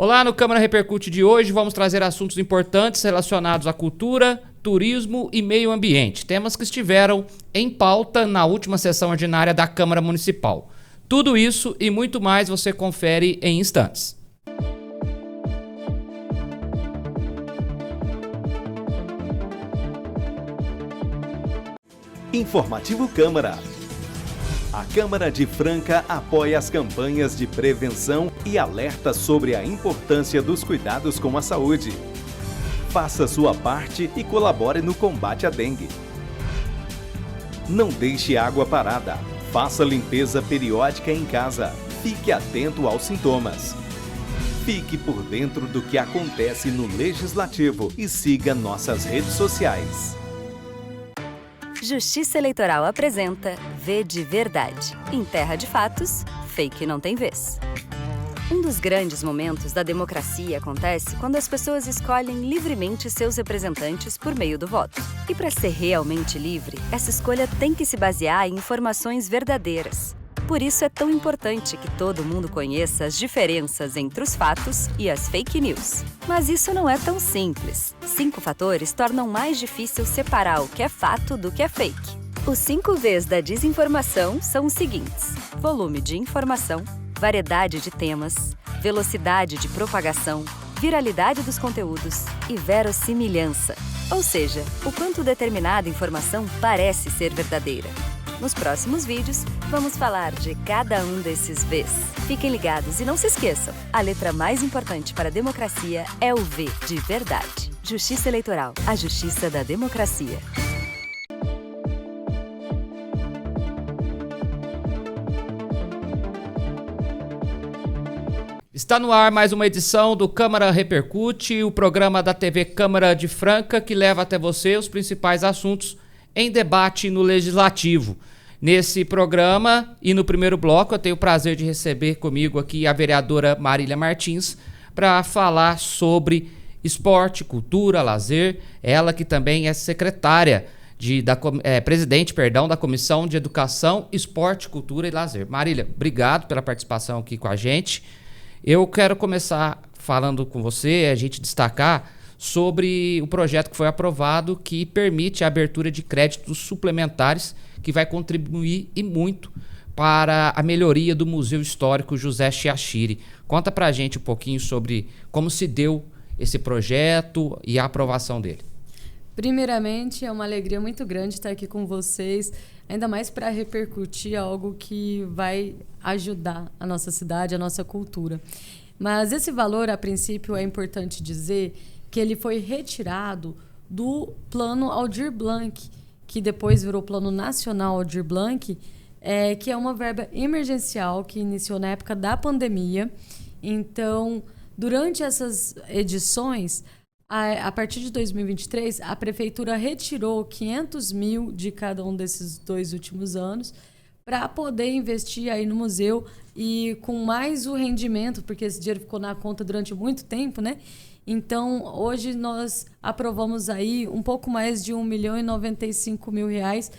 Olá, no Câmara Repercute de hoje vamos trazer assuntos importantes relacionados à cultura, turismo e meio ambiente, temas que estiveram em pauta na última sessão ordinária da Câmara Municipal. Tudo isso e muito mais você confere em instantes. Informativo Câmara. A Câmara de Franca apoia as campanhas de prevenção e alerta sobre a importância dos cuidados com a saúde. Faça sua parte e colabore no combate à dengue. Não deixe água parada. Faça limpeza periódica em casa. Fique atento aos sintomas. Fique por dentro do que acontece no Legislativo e siga nossas redes sociais. Justiça Eleitoral apresenta V de Verdade. Em terra de fatos, fake não tem vez. Um dos grandes momentos da democracia acontece quando as pessoas escolhem livremente seus representantes por meio do voto. E para ser realmente livre, essa escolha tem que se basear em informações verdadeiras. Por isso é tão importante que todo mundo conheça as diferenças entre os fatos e as fake news. Mas isso não é tão simples. 5 fatores tornam mais difícil separar o que é fato do que é fake. Os 5 Vs da desinformação são os seguintes: volume de informação, variedade de temas, velocidade de propagação, viralidade dos conteúdos e verossimilhança. Ou seja, o quanto determinada informação parece ser verdadeira. Nos próximos vídeos, vamos falar de cada um desses Vs. Fiquem ligados e não se esqueçam, a letra mais importante para a democracia é o V de Verdade. Justiça Eleitoral, a justiça da democracia. Está no ar mais uma edição do Câmara Repercute, o programa da TV Câmara de Franca que leva até você os principais assuntos em debate no Legislativo. Nesse programa e no primeiro bloco eu tenho o prazer de receber comigo aqui a vereadora Marília Martins para falar sobre esporte, cultura, lazer. Ela que também é secretária, presidente da Comissão de Educação, Esporte, Cultura e Lazer. Marília, obrigado pela participação aqui com a gente. Eu quero começar falando com você, a gente destacar sobre o projeto que foi aprovado que permite a abertura de créditos suplementares que vai contribuir e muito para a melhoria do Museu Histórico José Chiachiri. Conta pra gente um pouquinho sobre como se deu esse projeto e a aprovação dele. Primeiramente, é uma alegria muito grande estar aqui com vocês, ainda mais para repercutir algo que vai ajudar a nossa cidade, a nossa cultura. Mas esse valor, a princípio, é importante dizer que ele foi retirado do Plano Aldir Blanc, que depois virou Plano Nacional Aldir Blanc, que é uma verba emergencial que iniciou na época da pandemia. Então, durante essas edições, a partir de 2023, a Prefeitura retirou 500 mil de cada um desses 2 últimos anos para poder investir aí no museu e com mais o rendimento, porque esse dinheiro ficou na conta durante muito tempo, né? Então, hoje nós aprovamos aí um pouco mais de R$1.095.000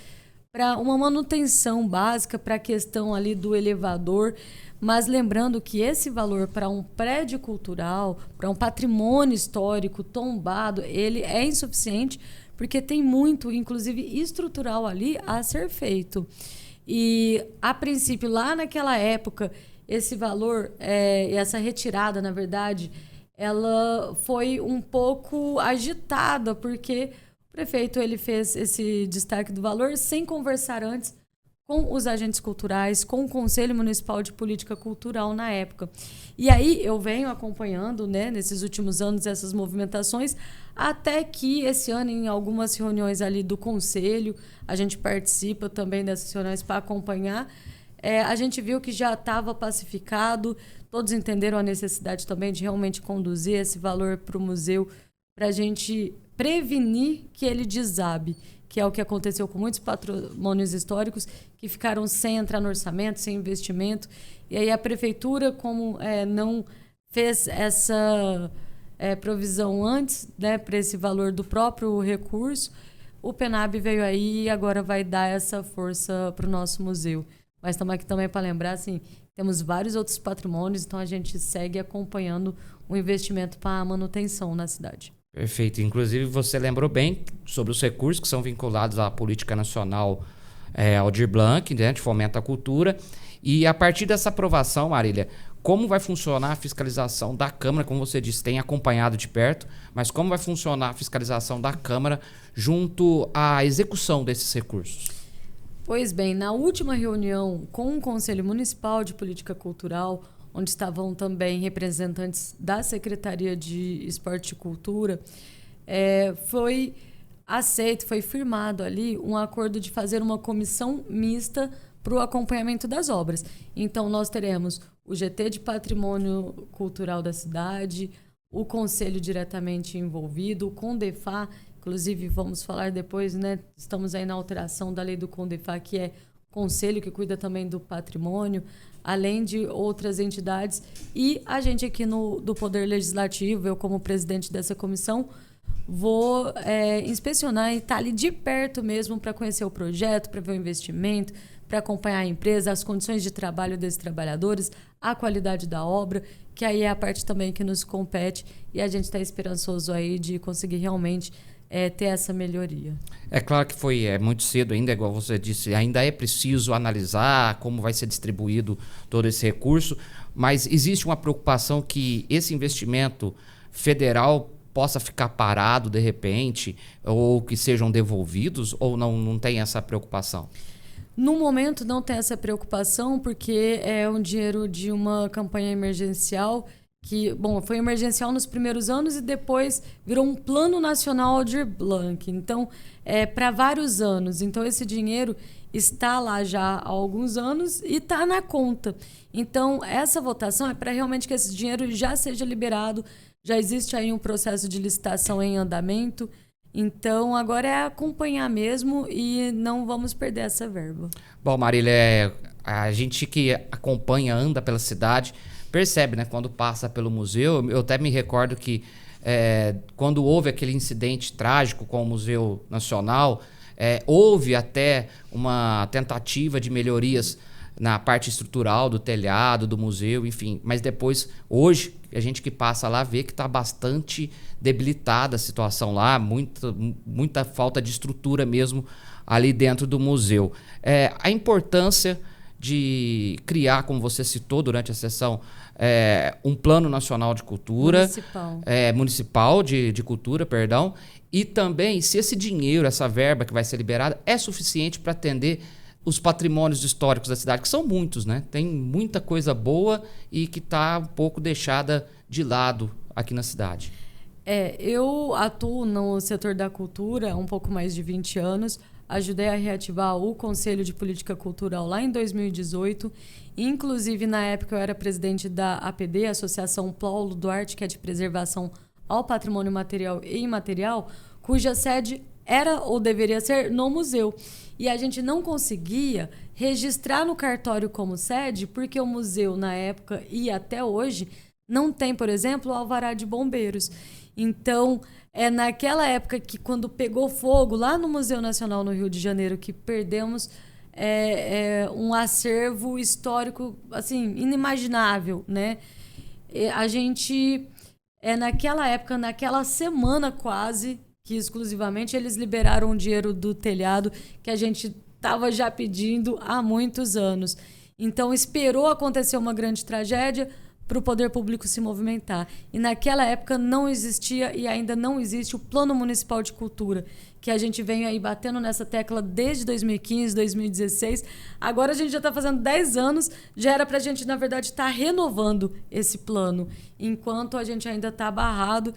para uma manutenção básica para a questão ali do elevador. Mas lembrando que esse valor para um prédio cultural, para um patrimônio histórico tombado, ele é insuficiente porque tem muito, inclusive estrutural ali, a ser feito. E, a princípio, lá naquela época, esse valor, essa retirada, na verdade, ela foi um pouco agitada, porque o prefeito ele fez esse destaque do valor sem conversar antes com os agentes culturais, com o Conselho Municipal de Política Cultural na época. E aí eu venho acompanhando, né, nesses últimos anos, essas movimentações, até que esse ano, em algumas reuniões ali do Conselho, a gente participa também dessas reuniões para acompanhar, a gente viu que já estava pacificado, todos entenderam a necessidade também de realmente conduzir esse valor para o museu, para a gente prevenir que ele desabe, que é o que aconteceu com muitos patrimônios históricos que ficaram sem entrar no orçamento, sem investimento. E aí a Prefeitura, como não fez essa provisão antes, né, para esse valor do próprio recurso, o PENAB veio aí e agora vai dar essa força para o nosso museu. Mas estamos aqui também para lembrar assim, temos vários outros patrimônios, então a gente segue acompanhando o investimento para a manutenção na cidade. Perfeito. Inclusive, você lembrou bem sobre os recursos que são vinculados à Política Nacional Aldir Blanc, né, de fomento à cultura. E a partir dessa aprovação, Marília, como vai funcionar a fiscalização da Câmara? Como você disse, tem acompanhado de perto, mas como vai funcionar a fiscalização da Câmara junto à execução desses recursos? Pois bem, na última reunião com o Conselho Municipal de Política Cultural, onde estavam também representantes da Secretaria de Esporte e Cultura, foi aceito, foi firmado ali um acordo de fazer uma comissão mista para o acompanhamento das obras. Então, nós teremos o GT de Patrimônio Cultural da cidade, o Conselho diretamente envolvido, o CONDEFA, inclusive vamos falar depois, né? Estamos aí na alteração da lei do CONDEFA, que é o conselho que cuida também do patrimônio, além de outras entidades. E a gente aqui do Poder Legislativo, eu como presidente dessa comissão, vou inspecionar e estar ali de perto mesmo para conhecer o projeto, para ver o investimento, para acompanhar a empresa, as condições de trabalho desses trabalhadores, a qualidade da obra, que aí é a parte também que nos compete e a gente está esperançoso aí de conseguir realmente ter essa melhoria. É claro que é muito cedo ainda, igual você disse, ainda é preciso analisar como vai ser distribuído todo esse recurso, mas existe uma preocupação que esse investimento federal possa ficar parado de repente, ou que sejam devolvidos, ou não tem essa preocupação? No momento não tem essa preocupação, porque é um dinheiro de uma campanha emergencial que, foi emergencial nos primeiros anos e depois virou um Plano Nacional Aldir Blanc. Então, para vários anos. Então, esse dinheiro está lá já há alguns anos e está na conta. Então, essa votação é para realmente que esse dinheiro já seja liberado. Já existe aí um processo de licitação em andamento. Então, agora é acompanhar mesmo e não vamos perder essa verba. Bom, Marília, a gente que acompanha, anda pela cidade, percebe, né, quando passa pelo museu. Eu até me recordo que quando houve aquele incidente trágico com o Museu Nacional, houve até uma tentativa de melhorias na parte estrutural do telhado, do museu, enfim. Mas depois, hoje, a gente que passa lá vê que está bastante debilitada a situação lá, muita falta de estrutura mesmo ali dentro do museu. A importância de criar, como você citou durante a sessão, um plano nacional de cultura, municipal de cultura, perdão, e também se esse dinheiro, essa verba que vai ser liberada, é suficiente para atender os patrimônios históricos da cidade, que são muitos, né? Tem muita coisa boa e que está um pouco deixada de lado aqui na cidade. Eu atuo no setor da cultura há um pouco mais de 20 anos. Ajudei a reativar o Conselho de Política Cultural lá em 2018. Inclusive, na época, eu era presidente da APD, Associação Paulo Duarte, que é de preservação ao patrimônio material e imaterial, cuja sede era ou deveria ser no museu. E a gente não conseguia registrar no cartório como sede, porque o museu, na época e até hoje, não tem, por exemplo, o alvará de bombeiros. Então, naquela época que, quando pegou fogo lá no Museu Nacional no Rio de Janeiro, que perdemos um acervo histórico assim, inimaginável, né? A gente, naquela época, naquela semana quase, que exclusivamente eles liberaram o dinheiro do telhado que a gente estava já pedindo há muitos anos. Então, esperou acontecer uma grande tragédia para o poder público se movimentar. E naquela época não existia e ainda não existe o Plano Municipal de Cultura, que a gente vem aí batendo nessa tecla desde 2015, 2016. Agora a gente já está fazendo 10 anos, já era para a gente, na verdade, estar renovando esse plano, enquanto a gente ainda está barrado,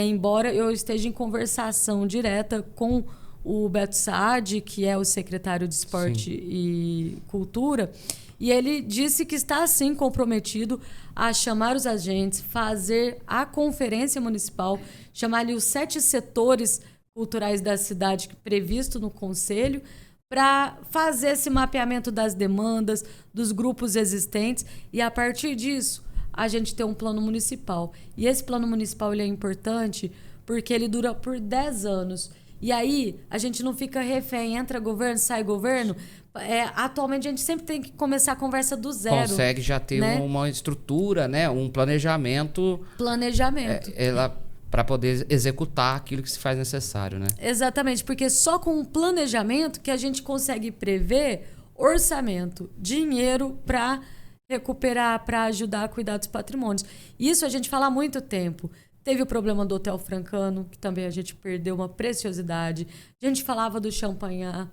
embora eu esteja em conversação direta com o Beto Saad, que é o secretário de Esporte e Cultura, e ele disse que está, sim, comprometido a chamar os agentes, fazer a conferência municipal, chamar ali os 7 setores culturais da cidade previsto no Conselho, para fazer esse mapeamento das demandas, dos grupos existentes, e a partir disso a gente ter um plano municipal. E esse plano municipal ele é importante porque ele dura por 10 anos. E aí a gente não fica refém, entra governo, sai governo. Atualmente a gente sempre tem que começar a conversa do zero. Consegue já ter, né, uma estrutura, né, um planejamento. Para poder executar aquilo que se faz necessário, né? Exatamente, porque só com um planejamento que a gente consegue prever orçamento, dinheiro para recuperar, para ajudar a cuidar dos patrimônios. Isso a gente fala há muito tempo. Teve o problema do Hotel Francano, que também a gente perdeu uma preciosidade. A gente falava do Champanhar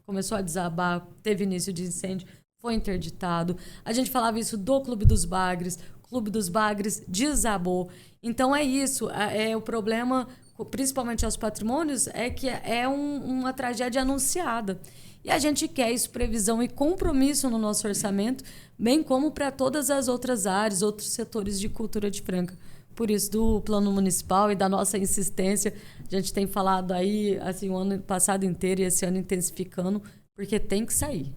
começou a desabar, teve início de incêndio, foi interditado. A gente falava isso do Clube dos Bagres, o Clube dos Bagres desabou. Então é isso, o problema, principalmente aos patrimônios, é que é uma tragédia anunciada. E a gente quer isso, previsão e compromisso no nosso orçamento, bem como para todas as outras áreas, outros setores de cultura de Franca. Por isso, do plano municipal e da nossa insistência, a gente tem falado aí assim, o ano passado inteiro e esse ano intensificando, porque tem que sair.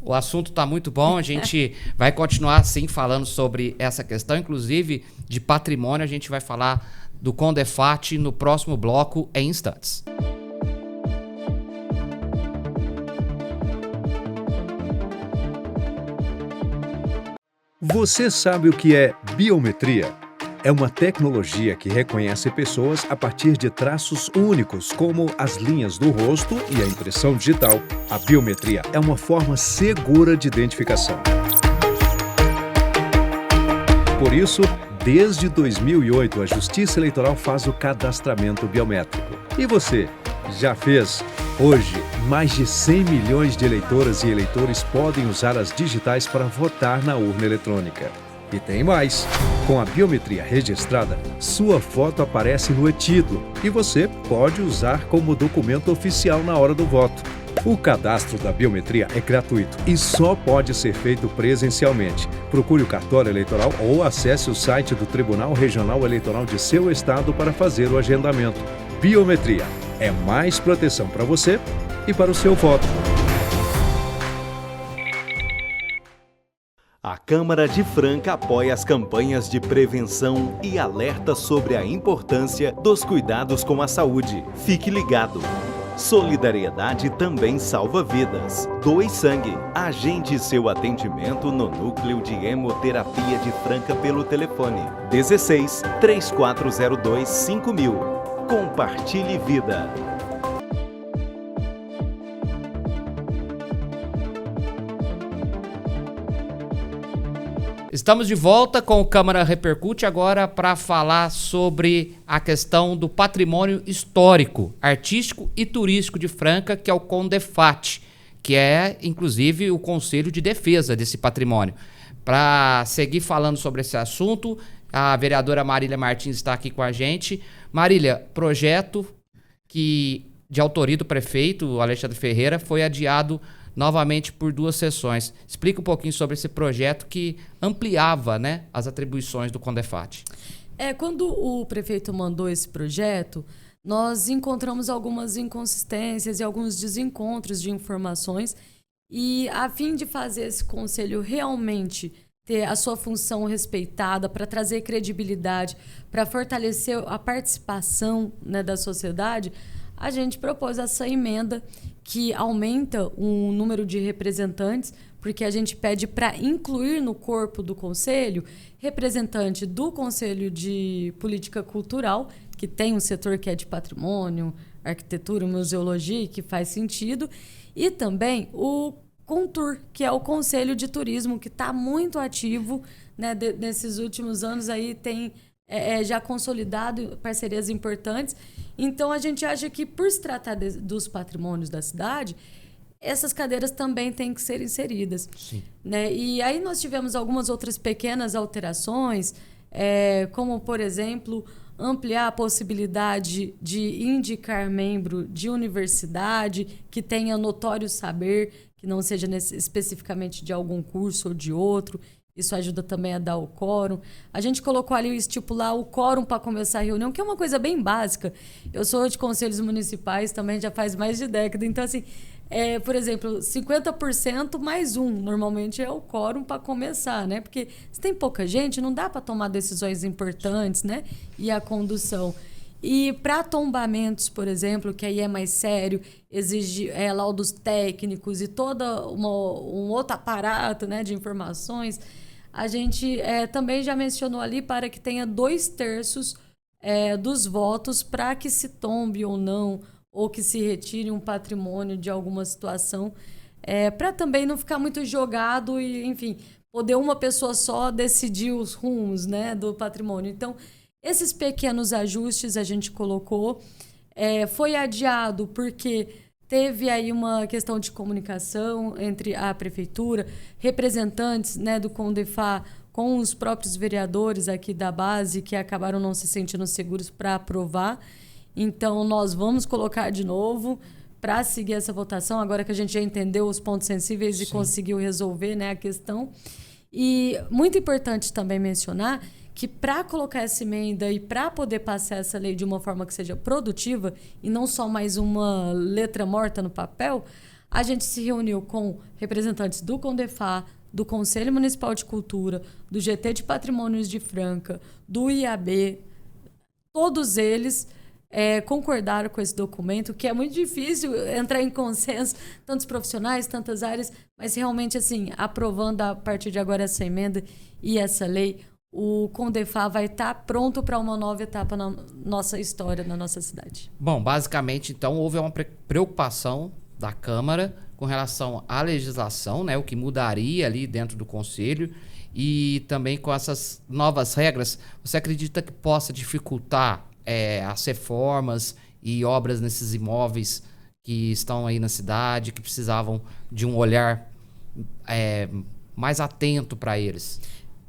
O assunto está muito bom, a gente vai continuar sim falando sobre essa questão, inclusive de patrimônio, a gente vai falar do Condefat no próximo bloco em instantes. Você sabe o que é biometria? É uma tecnologia que reconhece pessoas a partir de traços únicos, como as linhas do rosto e a impressão digital. A biometria é uma forma segura de identificação. Por isso, desde 2008, a Justiça Eleitoral faz o cadastramento biométrico. E você, já fez? Hoje, mais de 100 milhões de eleitoras e eleitores podem usar as digitais para votar na urna eletrônica. E tem mais! Com a biometria registrada, sua foto aparece no e-título e você pode usar como documento oficial na hora do voto. O cadastro da biometria é gratuito e só pode ser feito presencialmente. Procure o cartório eleitoral ou acesse o site do Tribunal Regional Eleitoral de seu estado para fazer o agendamento. Biometria é mais proteção para você e para o seu voto. A Câmara de Franca apoia as campanhas de prevenção e alerta sobre a importância dos cuidados com a saúde. Fique ligado! Solidariedade também salva vidas. Doe sangue. Agende seu atendimento no Núcleo de Hemoterapia de Franca pelo telefone 16 3402 5000. Compartilhe vida. Estamos de volta com o Câmara Repercute agora para falar sobre a questão do patrimônio histórico, artístico e turístico de Franca, que é o Condefat, que é, inclusive, o Conselho de Defesa desse patrimônio. Para seguir falando sobre esse assunto, a vereadora Marília Martins está aqui com a gente. Marília, projeto que, de autoria do prefeito Alexandre Ferreira, foi adiado novamente por 2 sessões. Explica um pouquinho sobre esse projeto que ampliava, né, as atribuições do Condefat. Quando o prefeito mandou esse projeto, nós encontramos algumas inconsistências e alguns desencontros de informações e, a fim de fazer esse conselho realmente ter a sua função respeitada, para trazer credibilidade, para fortalecer a participação, né, da sociedade, a gente propôs essa emenda que aumenta o número de representantes, porque a gente pede para incluir no corpo do Conselho representante do Conselho de Política Cultural, que tem um setor que é de patrimônio, arquitetura, museologia, que faz sentido, e também o Contur, que é o Conselho de Turismo, que está muito ativo, né, nesses últimos anos, aí tem já consolidado parcerias importantes. Então, a gente acha que, por se tratar dos patrimônios da cidade, essas cadeiras também têm que ser inseridas. Sim. Né? E aí nós tivemos algumas outras pequenas alterações, como, por exemplo, ampliar a possibilidade de indicar membro de universidade que tenha notório saber, que não seja especificamente de algum curso ou de outro. Isso ajuda também a dar o quórum. A gente colocou ali estipular o quórum para começar a reunião, que é uma coisa bem básica. Eu sou de conselhos municipais também, já faz mais de década. Então, assim, por exemplo, 50% mais 1, normalmente é o quórum para começar, né? Porque se tem pouca gente, não dá para tomar decisões importantes, né? E a condução. E para tombamentos, por exemplo, que aí é mais sério, exige laudos técnicos e todo um outro aparato, né, de informações, a gente também já mencionou ali para que tenha 2/3 dos votos para que se tombe ou não, ou que se retire um patrimônio de alguma situação, para também não ficar muito jogado e, enfim, poder uma pessoa só decidir os rumos, né, do patrimônio. Então, esses pequenos ajustes a gente colocou. Foi adiado porque teve aí uma questão de comunicação entre a prefeitura, representantes, né, do CONDEFA com os próprios vereadores aqui da base que acabaram não se sentindo seguros para aprovar. Então, nós vamos colocar de novo para seguir essa votação, agora que a gente já entendeu os pontos sensíveis e conseguiu resolver, né, a questão. E muito importante também mencionar que para colocar essa emenda e para poder passar essa lei de uma forma que seja produtiva e não só mais uma letra morta no papel, a gente se reuniu com representantes do CONDEFA, do Conselho Municipal de Cultura, do GT de Patrimônios de Franca, do IAB. Todos eles concordaram com esse documento, que é muito difícil entrar em consenso, tantos profissionais, tantas áreas, mas realmente, assim, aprovando a partir de agora essa emenda e essa lei, o CONDEFA vai estar pronto para uma nova etapa na nossa história, na nossa cidade. Bom, basicamente, então, houve uma preocupação da Câmara com relação à legislação, né, o que mudaria ali dentro do Conselho, e também com essas novas regras. Você acredita que possa dificultar as reformas e obras nesses imóveis que estão aí na cidade, que precisavam de um olhar mais atento para eles?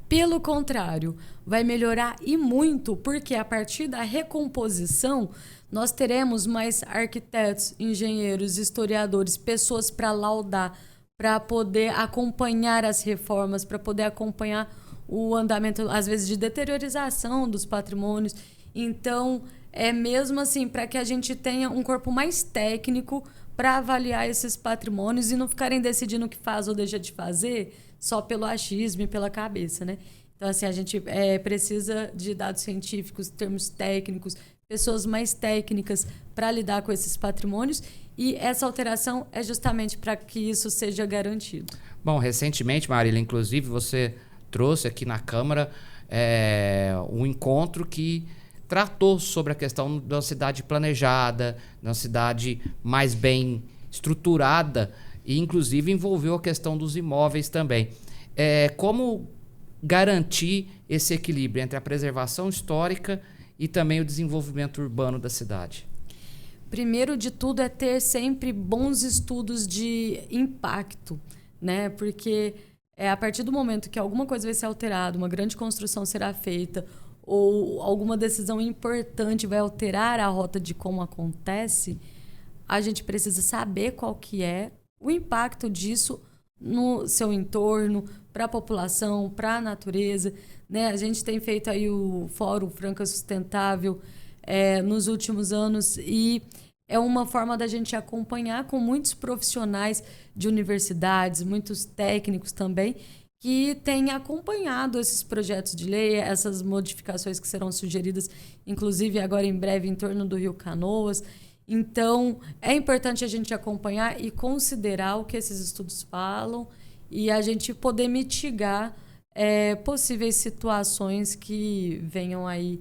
Pelo contrário, vai melhorar e muito, porque a partir da recomposição nós teremos mais arquitetos, engenheiros, historiadores, pessoas para laudar, para poder acompanhar as reformas, para poder acompanhar o andamento, às vezes, de deteriorização dos patrimônios. Então, é mesmo assim, para que a gente tenha um corpo mais técnico para avaliar esses patrimônios e não ficarem decidindo o que faz ou deixa de fazer só pelo achismo e pela cabeça, né? Então, assim, a gente precisa de dados científicos, termos técnicos, pessoas mais técnicas para lidar com esses patrimônios, e essa alteração é justamente para que isso seja garantido. Bom, recentemente, Marília, inclusive, você trouxe aqui na Câmara um encontro que tratou sobre a questão da cidade planejada, da cidade mais bem estruturada, e inclusive envolveu a questão dos imóveis também. Como garantir esse equilíbrio entre a preservação histórica e também o desenvolvimento urbano da cidade? Primeiro de tudo é ter sempre bons estudos de impacto, né? Porque a partir do momento que alguma coisa vai ser alterada, uma grande construção será feita, ou alguma decisão importante vai alterar a rota de como acontece, a gente precisa saber qual que é o impacto disso no seu entorno, para a população, para a natureza, né? A gente tem feito aí o Fórum Franca Sustentável nos últimos anos, e é uma forma da gente acompanhar com muitos profissionais de universidades, muitos técnicos também, que têm acompanhado esses projetos de lei, essas modificações que serão sugeridas, inclusive agora em breve, em torno do Rio Canoas. Então, é importante a gente acompanhar e considerar o que esses estudos falam e a gente poder mitigar possíveis situações que venham aí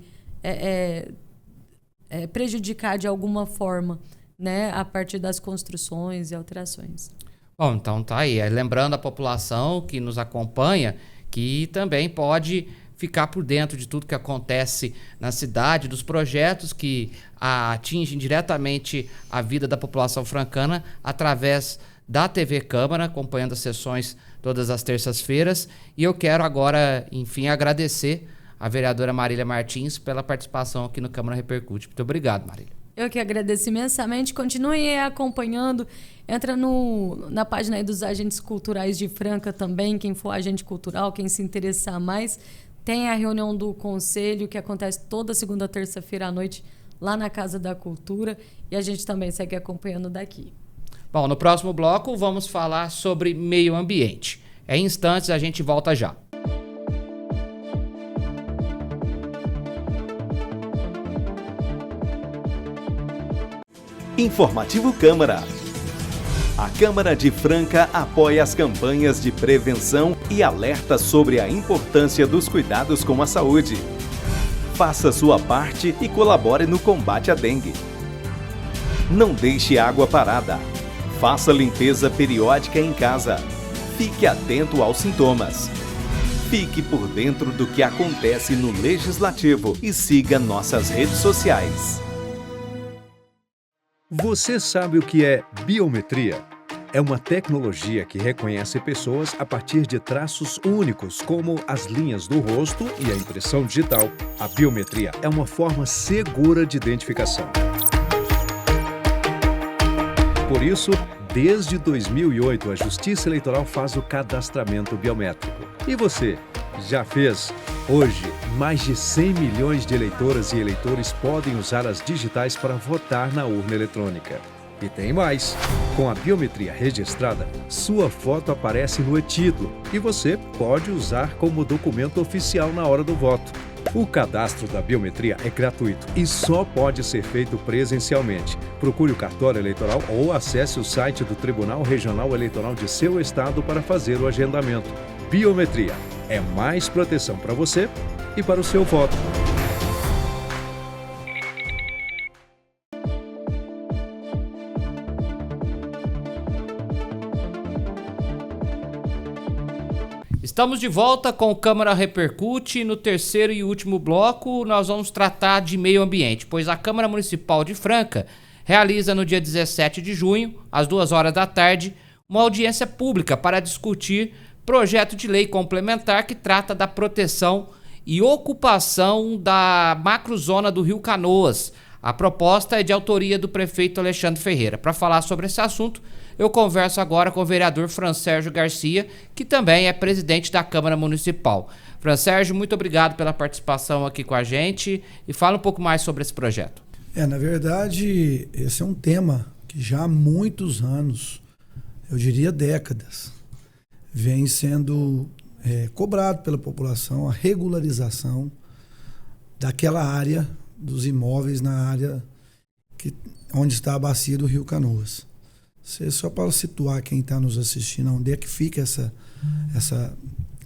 prejudicar de alguma forma, né, a partir das construções e alterações. Bom, então tá aí. Lembrando a população que nos acompanha que também pode ficar por dentro de tudo que acontece na cidade, dos projetos que atingem diretamente a vida da população francana através da TV Câmara, acompanhando as sessões todas as terças-feiras. E eu quero agora, enfim, agradecer a vereadora Marília Martins pela participação aqui no Câmara Repercute. Muito obrigado, Marília. Eu que agradeço imensamente. Continuem acompanhando. Entra na página aí dos agentes culturais de Franca também, quem for agente cultural, quem se interessar mais. Tem a reunião do Conselho, que acontece toda segunda, terça-feira à noite, lá na Casa da Cultura. E a gente também segue acompanhando daqui. Bom, no próximo bloco vamos falar sobre meio ambiente. Em instantes a gente volta já. Informativo Câmara. A Câmara de Franca apoia as campanhas de prevenção e alerta sobre a importância dos cuidados com a saúde. Faça sua parte e colabore no combate à dengue. Não deixe água parada. Faça limpeza periódica em casa. Fique atento aos sintomas. Fique por dentro do que acontece no Legislativo e siga nossas redes sociais. Você sabe o que é biometria? É uma tecnologia que reconhece pessoas a partir de traços únicos, como as linhas do rosto e a impressão digital. A biometria é uma forma segura de identificação. Por isso, desde 2008, a Justiça Eleitoral faz o cadastramento biométrico. E você, já fez? Hoje, mais de 100 milhões de eleitoras e eleitores podem usar as digitais para votar na urna eletrônica. E tem mais! Com a biometria registrada, sua foto aparece no e-título e você pode usar como documento oficial na hora do voto. O cadastro da biometria é gratuito e só pode ser feito presencialmente. Procure o cartório eleitoral ou acesse o site do Tribunal Regional Eleitoral de seu estado para fazer o agendamento. Biometria é mais proteção para você e para o seu voto. Estamos de volta com o Câmara Repercute. No terceiro e último bloco, nós vamos tratar de meio ambiente, pois a Câmara Municipal de Franca realiza no dia 17 de junho, às 2h da tarde, uma audiência pública para discutir projeto de lei complementar que trata da proteção e ocupação da macrozona do Rio Canoas. A proposta é de autoria do prefeito Alexandre Ferreira. Para falar sobre esse assunto, eu converso agora com o vereador Fransérgio Garcia, que também é presidente da Câmara Municipal. Fransérgio, muito obrigado pela participação aqui com a gente e fala um pouco mais sobre esse projeto. Na verdade, esse é um tema que já há muitos anos, eu diria décadas, vem sendo cobrado pela população a regularização daquela área dos imóveis na área onde está a bacia do Rio Canoas. Só para situar quem está nos assistindo, onde é que fica essa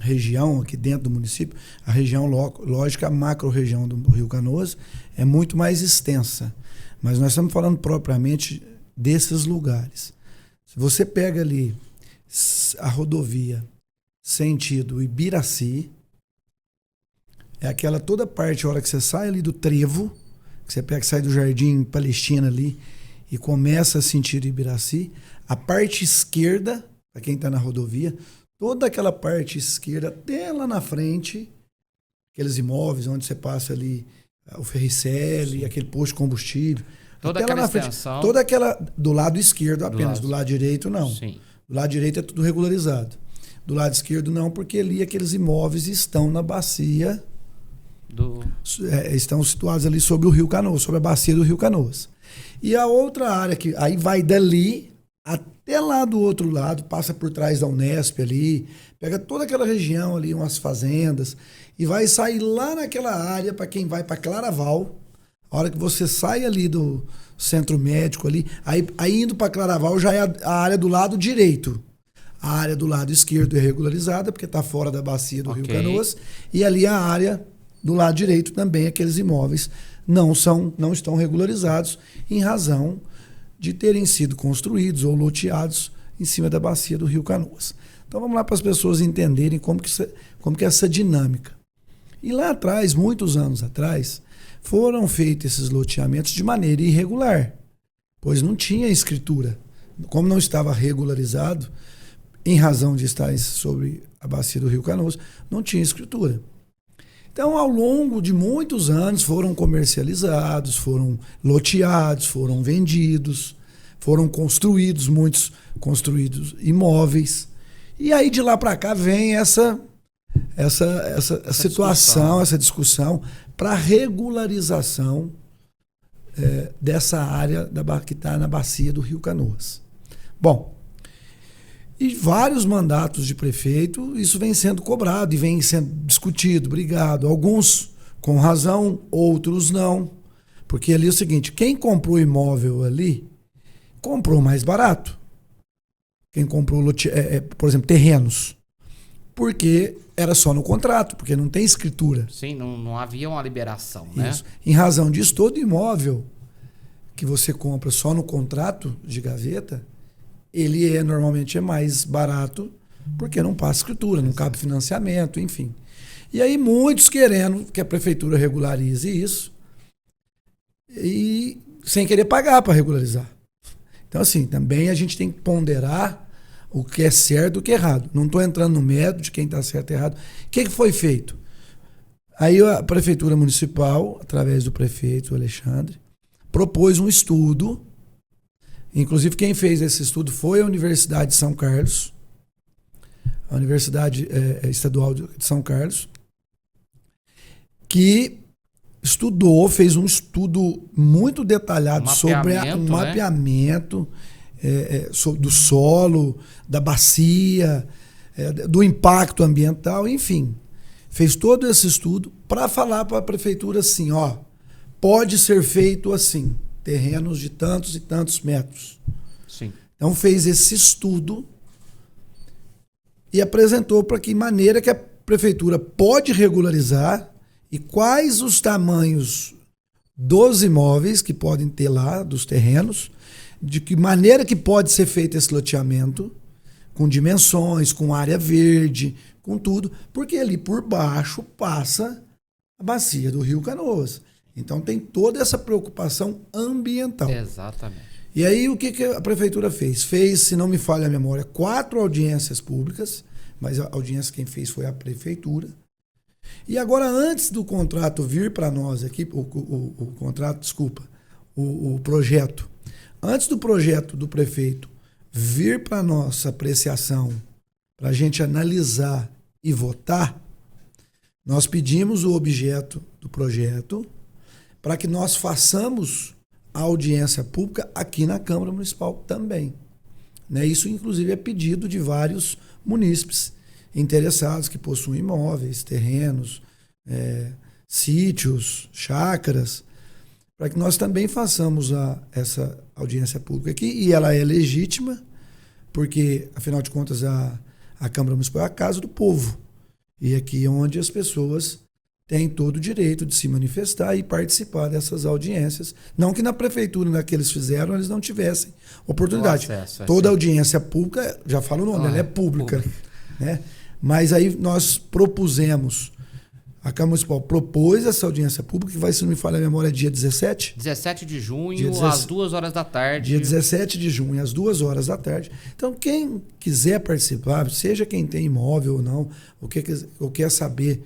região aqui dentro do município, a região, lógico, a macro-região do Rio Canoas é muito mais extensa, mas nós estamos falando propriamente desses lugares. Se você pega ali a rodovia sentido Ibiraci, é aquela toda parte, a hora que você sai ali do trevo, que você pega, sai do Jardim Palestina ali e começa a sentir Ibiraci, a parte esquerda, para quem está na rodovia, toda aquela parte esquerda até lá na frente, aqueles imóveis onde você passa ali o Ferricelli, aquele posto de combustível, toda aquela extensão, toda aquela do lado esquerdo apenas, do lado direito não. Sim. Do lado direito é tudo regularizado. Do lado esquerdo não, porque ali aqueles imóveis estão na bacia, estão situados ali sobre o Rio Canoas, sobre a bacia do Rio Canoas. E a outra área que aí vai dali até lá do outro lado, passa por trás da Unesp ali, pega toda aquela região ali, umas fazendas, e vai sair lá naquela área para quem vai para Claraval. A hora que você sai ali do centro médico ali, aí indo para Claraval já é a área do lado direito. A área do lado esquerdo é regularizada, porque está fora da bacia do Rio Canoas, e ali a área do lado direito também, aqueles imóveis não estão regularizados em razão de terem sido construídos ou loteados em cima da bacia do Rio Canoas. Então vamos lá para as pessoas entenderem como que é essa dinâmica. E lá atrás, muitos anos atrás, foram feitos esses loteamentos de maneira irregular, pois não tinha escritura. Como não estava regularizado, em razão de estar sobre a bacia do Rio Canoas, não tinha escritura. Então, ao longo de muitos anos, foram comercializados, foram loteados, foram vendidos, foram construídos imóveis. E aí, de lá para cá, vem essa situação, essa discussão para regularização dessa área que está na bacia do Rio Canoas. Bom, e vários mandatos de prefeito, isso vem sendo cobrado e vem sendo discutido, brigado. Alguns com razão, outros não. Porque ali é o seguinte, quem comprou imóvel ali, comprou mais barato. Quem comprou, por exemplo, terrenos. Porque era só no contrato, porque não tem escritura. Sim, não havia uma liberação, né? Isso. Em razão disso, todo imóvel que você compra só no contrato de gaveta, ele normalmente é mais barato porque não passa escritura, não cabe financiamento, enfim. E aí muitos querendo que a prefeitura regularize isso e sem querer pagar para regularizar. Então, assim, também a gente tem que ponderar o que é certo e o que é errado. Não estou entrando no mérito de quem está certo e errado. O que foi feito? Aí a Prefeitura Municipal, através do prefeito Alexandre, propôs um estudo. Inclusive, quem fez esse estudo foi a Universidade de São Carlos, a Universidade Estadual de São Carlos, que fez um estudo muito detalhado sobre um mapeamento do solo, da bacia, do impacto ambiental, enfim. Fez todo esse estudo para falar para a prefeitura assim, ó, pode ser feito assim, terrenos de tantos e tantos metros. Sim. Então fez esse estudo e apresentou para que maneira que a prefeitura pode regularizar e quais os tamanhos dos imóveis que podem ter lá, dos terrenos, de que maneira que pode ser feito esse loteamento, com dimensões, com área verde, com tudo, porque ali por baixo passa a bacia do Rio Canoas. Então tem toda essa preocupação ambiental. Exatamente. E aí o que a prefeitura fez? Fez, se não me falha a memória, 4 audiências públicas, mas a audiência quem fez foi a prefeitura. E agora, antes do contrato vir para nós aqui, o projeto, antes do projeto do prefeito vir para nossa apreciação, para a gente analisar e votar, nós pedimos o objeto do projeto para que nós façamos a audiência pública aqui na Câmara Municipal também. Né? Isso, inclusive, é pedido de vários munícipes interessados que possuem imóveis, terrenos, sítios, chácaras, para que nós também façamos essa audiência pública aqui. E ela é legítima, porque, afinal de contas, a Câmara Municipal é a casa do povo. E aqui é onde as pessoas têm todo o direito de se manifestar e participar dessas audiências. Não que na prefeitura, na que eles fizeram, eles não tivessem oportunidade. Toda audiência pública, já falo o nome, ela é pública. Né? Mas aí nós propusemos, a Câmara Municipal propôs essa audiência pública, que vai, se não me falha a memória, dia 17? 17 de junho, às 2 horas da tarde. Dia 17 de junho, às 2 horas da tarde. Então, quem quiser participar, seja quem tem imóvel ou não, ou quer saber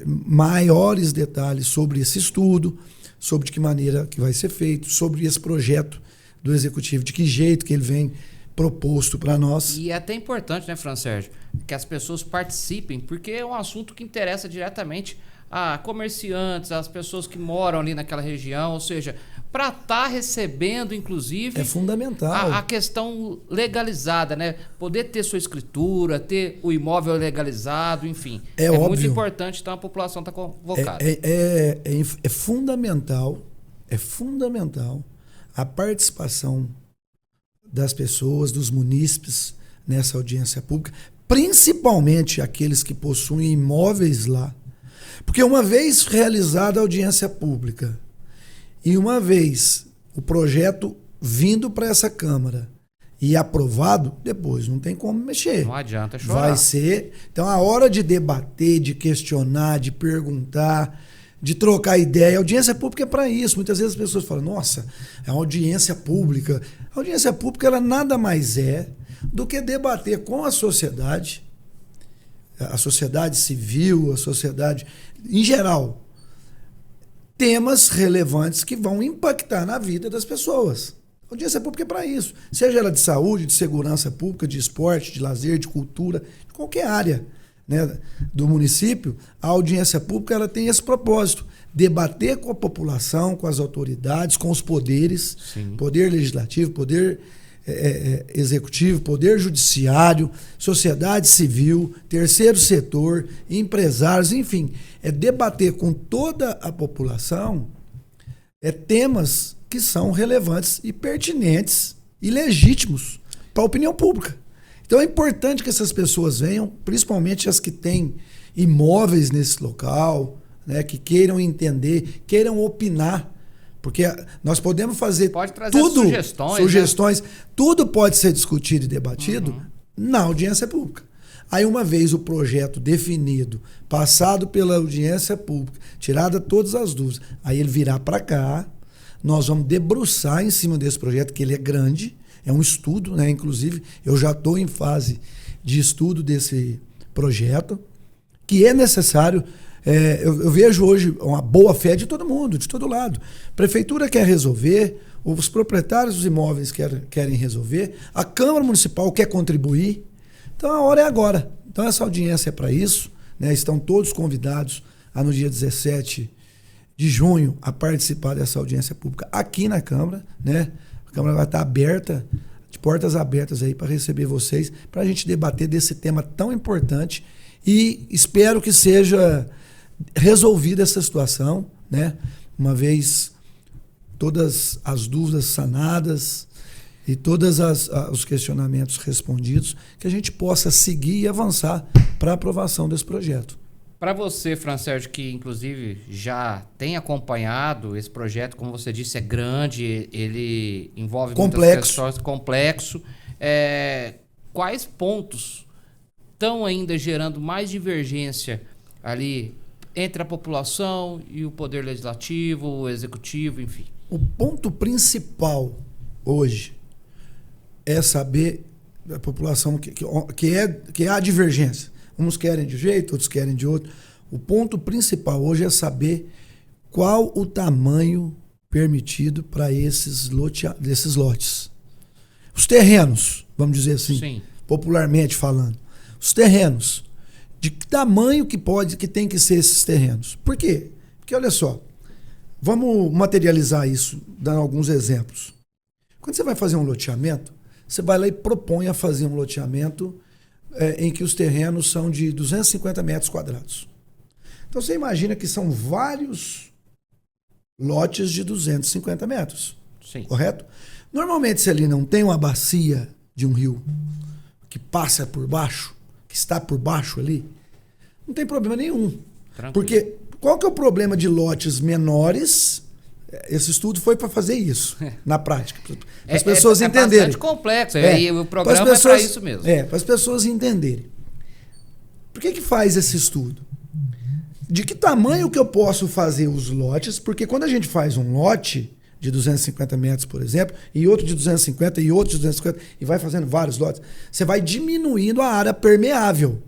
maiores detalhes sobre esse estudo, sobre de que maneira que vai ser feito, sobre esse projeto do Executivo, de que jeito que ele vem proposto para nós. E é até importante, né, Fran Sérgio, que as pessoas participem, porque é um assunto que interessa diretamente a comerciantes, as pessoas que moram ali naquela região, ou seja, para estar recebendo, inclusive... É fundamental. A questão legalizada, né? Poder ter sua escritura, ter o imóvel legalizado, enfim. É óbvio. Muito importante, então a população está convocada. É fundamental a participação das pessoas, dos munícipes nessa audiência pública, principalmente aqueles que possuem imóveis lá. Porque uma vez realizada a audiência pública e uma vez o projeto vindo para essa Câmara e aprovado, depois não tem como mexer. Não adianta chorar. Vai ser... Então, a hora de debater, de questionar, de perguntar, de trocar ideia, a audiência pública é para isso. Muitas vezes as pessoas falam, nossa, é uma audiência pública. A audiência pública ela nada mais é do que debater com a sociedade civil, a sociedade em geral, temas relevantes que vão impactar na vida das pessoas. A audiência pública é para isso. Seja ela de saúde, de segurança pública, de esporte, de lazer, de cultura, de qualquer área, né, do município, a audiência pública ela tem esse propósito, debater com a população, com as autoridades, com os poderes, Sim. Poder legislativo, poder executivo, poder judiciário, sociedade civil, terceiro setor, empresários, enfim, é debater com toda a população temas que são relevantes e pertinentes e legítimos para a opinião pública. Então é importante que essas pessoas venham, principalmente as que têm imóveis nesse local, né, que queiram entender, queiram opinar. Porque nós podemos fazer pode trazer tudo, sugestões, né? Tudo pode ser discutido e debatido na audiência pública. Aí, uma vez o projeto definido, passado pela audiência pública, tirada todas as dúvidas, aí ele virá para cá, nós vamos debruçar em cima desse projeto, que ele é grande, é um estudo, né? Inclusive, eu já estou em fase de estudo desse projeto, que é necessário. Eu vejo hoje uma boa fé de todo mundo, de todo lado. A prefeitura quer resolver, os proprietários dos imóveis querem resolver, a Câmara Municipal quer contribuir. Então a hora é agora. Então essa audiência é para isso, né? Estão todos convidados no dia 17 de junho a participar dessa audiência pública aqui na Câmara, né? A Câmara vai estar aberta, de portas abertas aí para receber vocês, para a gente debater desse tema tão importante e espero que seja resolvida essa situação, né? Uma vez todas as dúvidas sanadas e todos os questionamentos respondidos, que a gente possa seguir e avançar para a aprovação desse projeto. Para você, Francérgio, que inclusive já tem acompanhado esse projeto, como você disse, é grande, ele envolve muitas questões, complexo. Quais pontos estão ainda gerando mais divergência ali entre a população e o poder legislativo, o executivo, enfim? O ponto principal hoje é saber da população que é a divergência. Uns querem de um jeito, outros querem de outro. O ponto principal hoje é saber qual o tamanho permitido para desses lotes. Os terrenos, vamos dizer assim, sim, popularmente falando. Os terrenos. De que tamanho que tem que ser esses terrenos? Por quê? Porque, olha só, vamos materializar isso dando alguns exemplos. Quando você vai fazer um loteamento, você vai lá e propõe a fazer um loteamento em que os terrenos são de 250 metros quadrados. Então você imagina que são vários lotes de 250 metros. Sim. Correto? Normalmente, se ali não tem uma bacia de um rio que passa por baixo, que está por baixo ali, não tem problema nenhum. Tranquilo. Porque qual que é o problema de lotes menores? Esse estudo foi para fazer isso, na prática. Para as pessoas entenderem. É bastante complexo. E o programa é para isso mesmo. Para as pessoas entenderem. Por que faz esse estudo? De que tamanho que eu posso fazer os lotes? Porque quando a gente faz um lote de 250 metros, por exemplo, e outro de 250, e outro de 250, e vai fazendo vários lotes, você vai diminuindo a área permeável.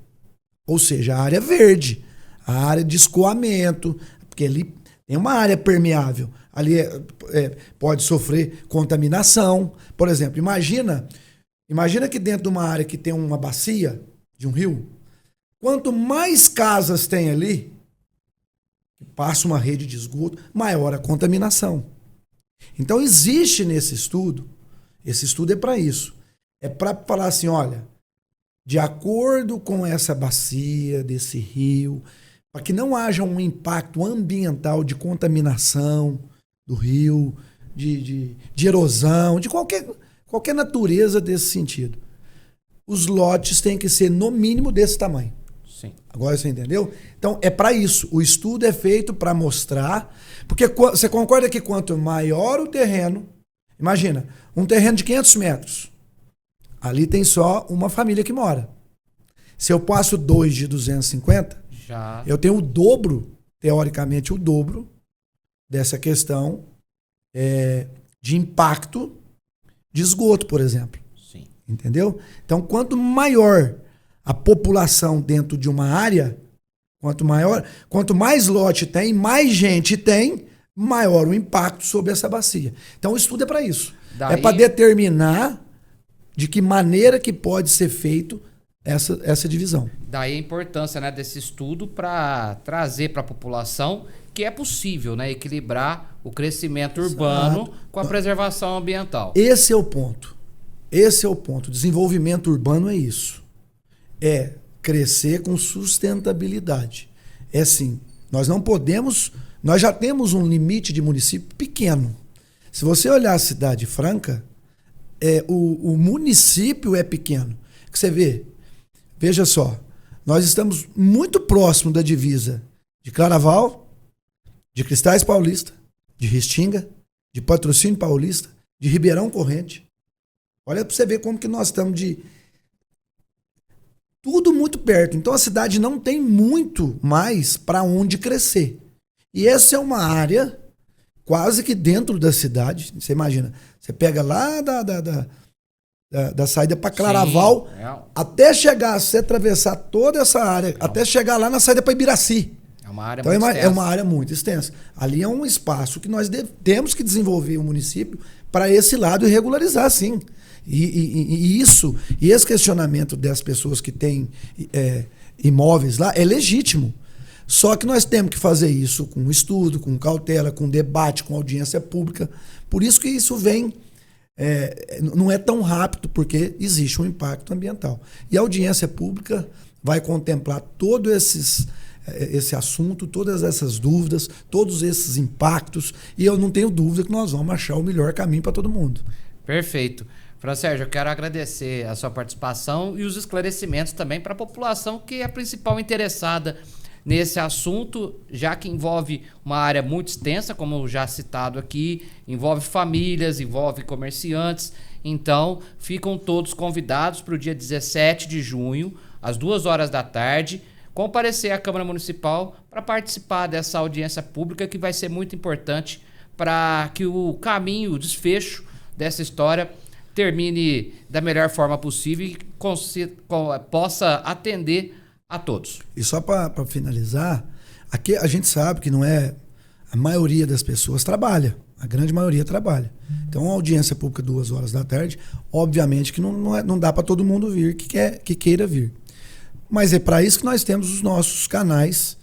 Ou seja, a área verde, a área de escoamento, porque ali tem uma área permeável. Ali pode sofrer contaminação. Por exemplo, imagina que dentro de uma área que tem uma bacia de um rio, quanto mais casas tem ali, passa uma rede de esgoto, maior a contaminação. Então existe nesse estudo, esse estudo é para isso. É para falar assim, olha, de acordo com essa bacia desse rio, para que não haja um impacto ambiental de contaminação do rio, de erosão, de qualquer natureza desse sentido. Os lotes têm que ser no mínimo desse tamanho. Sim. Agora você entendeu? Então é para isso. O estudo é feito para mostrar, porque você concorda que quanto maior o terreno, imagina, um terreno de 500 metros, ali tem só uma família que mora. Se eu passo 2 de 250, eu tenho o dobro, teoricamente o dobro, dessa questão de impacto de esgoto, por exemplo. Sim. Entendeu? Então, quanto maior a população dentro de uma área, quanto mais lote tem, mais gente tem, maior o impacto sobre essa bacia. Então, o estudo é para isso. É para determinar de que maneira que pode ser feito essa divisão. Daí a importância, né, desse estudo para trazer para a população que é possível, né, equilibrar o crescimento urbano com a preservação ambiental. Esse é o ponto. Esse é o ponto. Desenvolvimento urbano é isso. É crescer com sustentabilidade. É assim, nós já temos um limite de município pequeno. Se você olhar a Cidade Franca, o município é pequeno. Que você vê, veja só, nós estamos muito próximo da divisa de Claraval, de Cristais Paulista, de Restinga, de Patrocínio Paulista, de Ribeirão Corrente. Olha para você ver como que nós estamos de... Tudo muito perto. Então a cidade não tem muito mais para onde crescer. E essa é uma área quase que dentro da cidade. Você imagina, você pega lá da saída para Claraval, até chegar, você atravessar toda essa área, até chegar lá na saída para Ibiraci. É uma área então muito extensa. É uma área muito extensa. Ali é um espaço que nós temos que desenvolver o município para esse lado e regularizar, sim. E esse questionamento das pessoas que têm imóveis lá é legítimo. Só que nós temos que fazer isso com estudo, com cautela, com debate, com audiência pública. Por isso que isso vem... não é tão rápido, porque existe um impacto ambiental. E a audiência pública vai contemplar todo esse assunto, todas essas dúvidas, todos esses impactos, e eu não tenho dúvida que nós vamos achar o melhor caminho para todo mundo. Perfeito. Fran Sérgio, eu quero agradecer a sua participação e os esclarecimentos também para a população que é a principal interessada nesse assunto, já que envolve uma área muito extensa, como já citado aqui, envolve famílias, envolve comerciantes. Então, ficam todos convidados para o dia 17 de junho, às 14h, comparecer à Câmara Municipal para participar dessa audiência pública que vai ser muito importante para que o caminho, o desfecho dessa história termine da melhor forma possível e possa atender a todos. E só para finalizar, aqui a gente sabe que não é a maioria das pessoas trabalha, a grande maioria trabalha. Então, uma audiência pública 14h, obviamente que não dá para todo mundo vir que queira vir. Mas é para isso que nós temos os nossos canais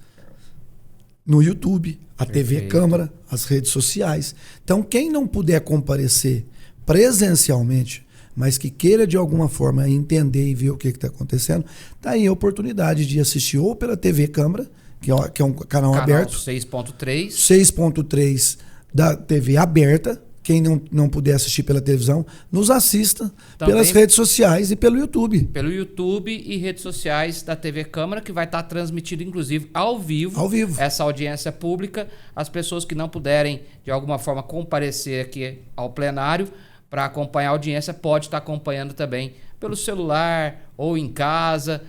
no YouTube, a TV Câmara, as redes sociais. Então, quem não puder comparecer presencialmente, mas que queira de alguma forma entender e ver o que está acontecendo, está aí a oportunidade de assistir ou pela TV Câmara, que é um canal aberto. 6.3. 6.3 da TV aberta. Quem não puder assistir pela televisão, nos assista também pelas redes sociais e pelo YouTube. Pelo YouTube e redes sociais da TV Câmara, que vai estar transmitido, inclusive, ao vivo. Essa audiência pública. As pessoas que não puderem, de alguma forma, comparecer aqui ao plenário para acompanhar a audiência, pode estar acompanhando também pelo celular ou em casa,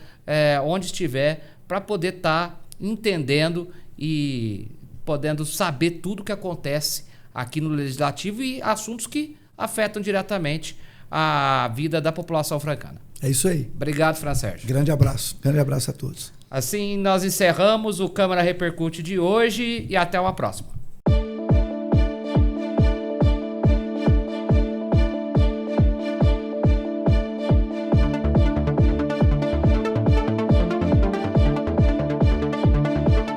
onde estiver, para poder estar entendendo e podendo saber tudo o que acontece aqui no Legislativo e assuntos que afetam diretamente a vida da população francana. É isso aí. Obrigado, Fran Sérgio. Grande abraço a todos. Assim nós encerramos o Câmara Repercute de hoje e até uma próxima.